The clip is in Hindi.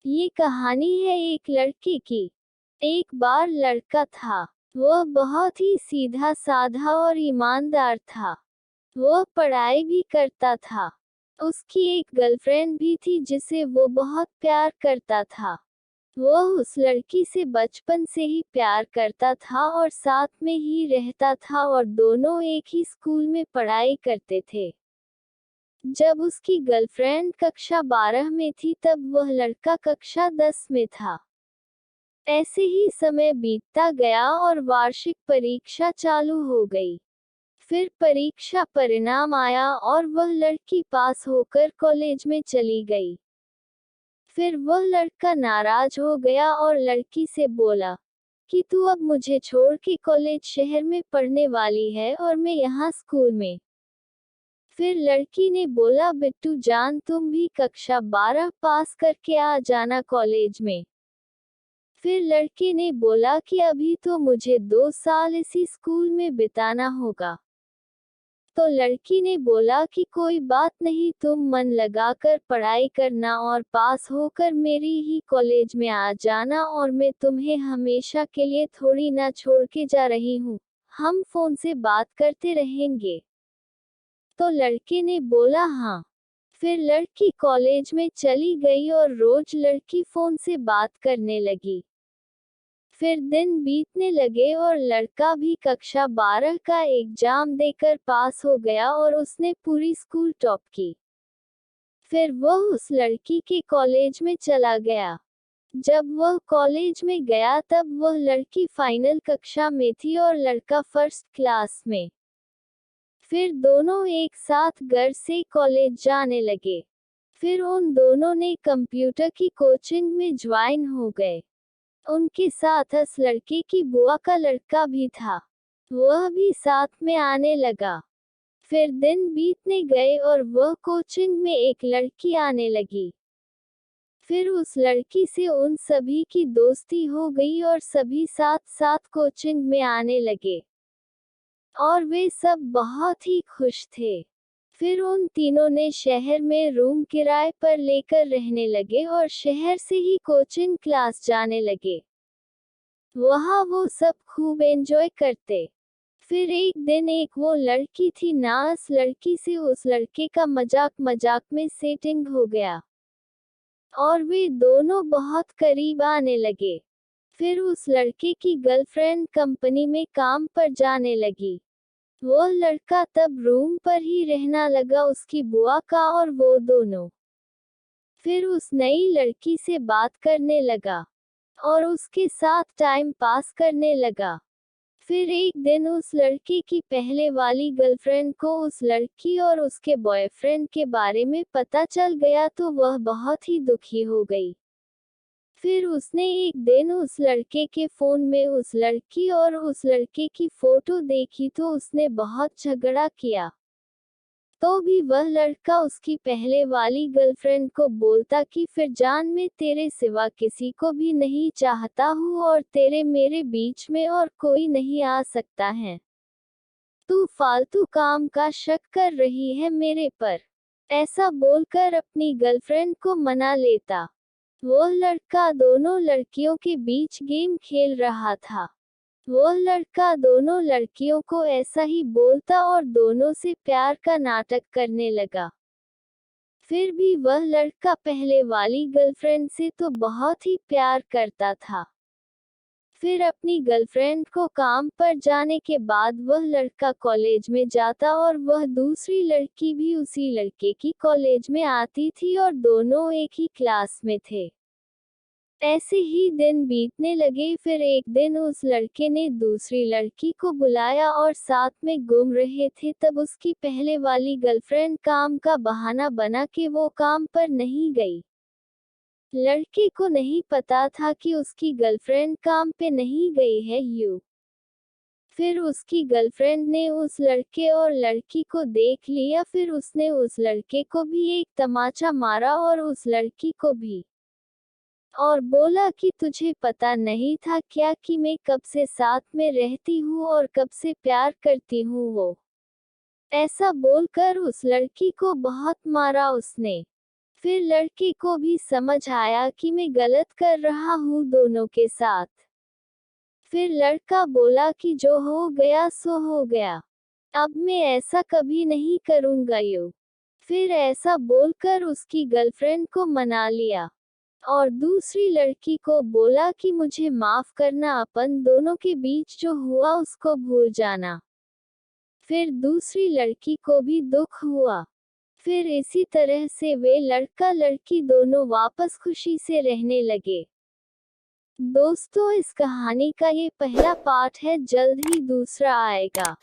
ये कहानी है एक लड़के की। एक बार लड़का था। वह बहुत ही सीधा साधा और ईमानदार था। वह पढ़ाई भी करता था। उसकी एक गर्लफ्रेंड भी थी जिसे वो बहुत प्यार करता था। वह उस लड़की से बचपन से ही प्यार करता था और साथ में ही रहता था और दोनों एक ही स्कूल में पढ़ाई करते थे। जब उसकी गर्लफ्रेंड कक्षा 12 में थी तब वह लड़का कक्षा 10 में था। ऐसे ही समय बीतता गया और वार्षिक परीक्षा चालू हो गई। फिर परीक्षा परिणाम आया और वह लड़की पास होकर कॉलेज में चली गई। फिर वह लड़का नाराज हो गया और लड़की से बोला कि तू अब मुझे छोड़ के कॉलेज शहर में पढ़ने वाली है और मैं यहाँ स्कूल में। फिर लड़की ने बोला बिट्टू जान तुम भी कक्षा 12 पास करके आ जाना कॉलेज में। फिर लड़के ने बोला कि अभी तो मुझे 2 साल इसी स्कूल में बिताना होगा। तो लड़की ने बोला कि कोई बात नहीं तुम मन लगाकर पढ़ाई करना और पास होकर मेरी ही कॉलेज में आ जाना और मैं तुम्हें हमेशा के लिए थोड़ी ना छोड़ के जा रही हूँ, हम फोन से बात करते रहेंगे। तो लड़के ने बोला हाँ। फिर लड़की कॉलेज में चली गई और रोज लड़की फोन से बात करने लगी। फिर दिन बीतने लगे और लड़का भी कक्षा 12 का एग्जाम देकर पास हो गया और उसने पूरी स्कूल टॉप की। फिर वह उस लड़की के कॉलेज में चला गया। जब वह कॉलेज में गया तब वह लड़की फाइनल कक्षा में थी और लड़का फर्स्ट क्लास में। फिर दोनों एक साथ घर से कॉलेज जाने लगे। फिर उन दोनों ने कंप्यूटर की कोचिंग में ज्वाइन हो गए। उनके साथ उस लड़के की बुआ का लड़का भी था। वह भी साथ में आने लगा। फिर दिन बीतने गए और वह कोचिंग में एक लड़की आने लगी। फिर उस लड़की से उन सभी की दोस्ती हो गई और सभी साथ साथ कोचिंग में आने लगे और वे सब बहुत ही खुश थे। फिर उन तीनों ने शहर में रूम किराए पर लेकर रहने लगे और शहर से ही कोचिंग क्लास जाने लगे। वहाँ वो सब खूब एंजॉय करते। फिर एक दिन एक वो लड़की थी ना, उस लड़की से उस लड़के का मजाक मजाक में सेटिंग हो गया और वे दोनों बहुत करीब आने लगे। फिर उस लड़के की गर्लफ्रेंड कंपनी में काम पर जाने लगी। वो लड़का तब रूम पर ही रहना लगा उसकी बुआ का और वो दोनों। फिर उस नई लड़की से बात करने लगा और उसके साथ टाइम पास करने लगा। फिर एक दिन उस लड़के की पहले वाली गर्लफ्रेंड को उस लड़की और उसके बॉयफ्रेंड के बारे में पता चल गया तो वह बहुत ही दुखी हो गई। फिर उसने एक दिन उस लड़के के फोन में उस लड़की और उस लड़के की फोटो देखी तो उसने बहुत झगड़ा किया। तो भी वह लड़का उसकी पहले वाली गर्लफ्रेंड को बोलता कि फिर जान मैं तेरे सिवा किसी को भी नहीं चाहता हूँ और तेरे मेरे बीच में और कोई नहीं आ सकता है। तू फालतू काम का शक कर रही है मेरे पर। ऐसा बोलकर अपनी गर्लफ्रेंड को मना लेता। वो लड़का दोनों लड़कियों के बीच गेम खेल रहा था। वो लड़का दोनों लड़कियों को ऐसा ही बोलता और दोनों से प्यार का नाटक करने लगा। फिर भी वह लड़का पहले वाली गर्लफ्रेंड से तो बहुत ही प्यार करता था। फिर अपनी गर्लफ्रेंड को काम पर जाने के बाद वह लड़का कॉलेज में जाता और वह दूसरी लड़की भी उसी लड़के की कॉलेज में आती थी और दोनों एक ही क्लास में थे। ऐसे ही दिन बीतने लगे। फिर एक दिन उस लड़के ने दूसरी लड़की को बुलाया और साथ में घूम रहे थे तब उसकी पहले वाली गर्लफ्रेंड काम का बहाना बना के वो काम पर नहीं गई। लड़के को नहीं पता था कि उसकी गर्लफ्रेंड काम पे नहीं गई है फिर उसकी गर्लफ्रेंड ने उस लड़के और लड़की को देख लिया। फिर उसने उस लड़के को भी एक तमाचा मारा और उस लड़की को भी और बोला कि तुझे पता नहीं था क्या कि मैं कब से साथ में रहती हूँ और कब से प्यार करती हूँ वो। ऐसा बोलकर उस लड़की को बहुत मारा उसने। फिर लड़के को भी समझ आया कि मैं गलत कर रहा हूँ दोनों के साथ। फिर लड़का बोला कि जो हो गया सो हो गया, अब मैं ऐसा कभी नहीं करूँगा यू। फिर ऐसा बोलकर उसकी गर्लफ्रेंड को मना लिया और दूसरी लड़की को बोला कि मुझे माफ करना, अपन दोनों के बीच जो हुआ उसको भूल जाना। फिर दूसरी लड़की को भी दुख हुआ। फिर इसी तरह से वे लड़का लड़की दोनों वापस खुशी से रहने लगे। दोस्तों, इस कहानी का ये पहला पार्ट है, जल्द ही दूसरा आएगा।